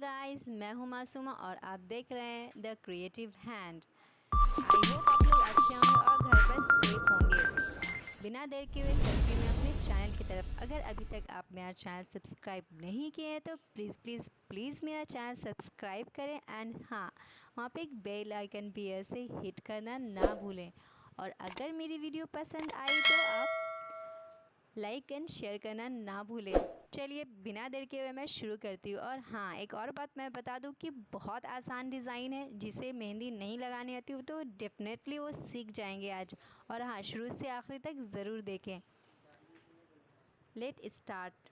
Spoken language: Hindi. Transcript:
गाइस, मैं हूं मासूमा और आप देख रहे हैं the creative hand. I hope आप लोग अच्छे होंगे और घर पर सेफ होंगे। बिना देर के हुए चलती मैं अपने चैनल की तरफ। अगर अभी तक आप मेरा चैनल सब्सक्राइब नहीं किए हैं तो प्लीज़ प्लीज़ प्लीज़ मेरा चैनल सब्सक्राइब करें एंड हाँ, वहाँ पे एक बेल आइकन भी है, उसे हिट करना ना भूलें। और अगर मेरी वीडियो पसंद आई तो आप लाइक एंड शेयर करना ना भूलें। चलिए बिना देर के हुए मैं शुरू करती हूँ। और हाँ, एक और बात मैं बता दूँ कि बहुत आसान डिज़ाइन है। जिसे मेहंदी नहीं लगानी आती हो तो डेफिनेटली वो सीख जाएंगे आज। और हाँ, शुरू से आखिरी तक ज़रूर देखें। Let start.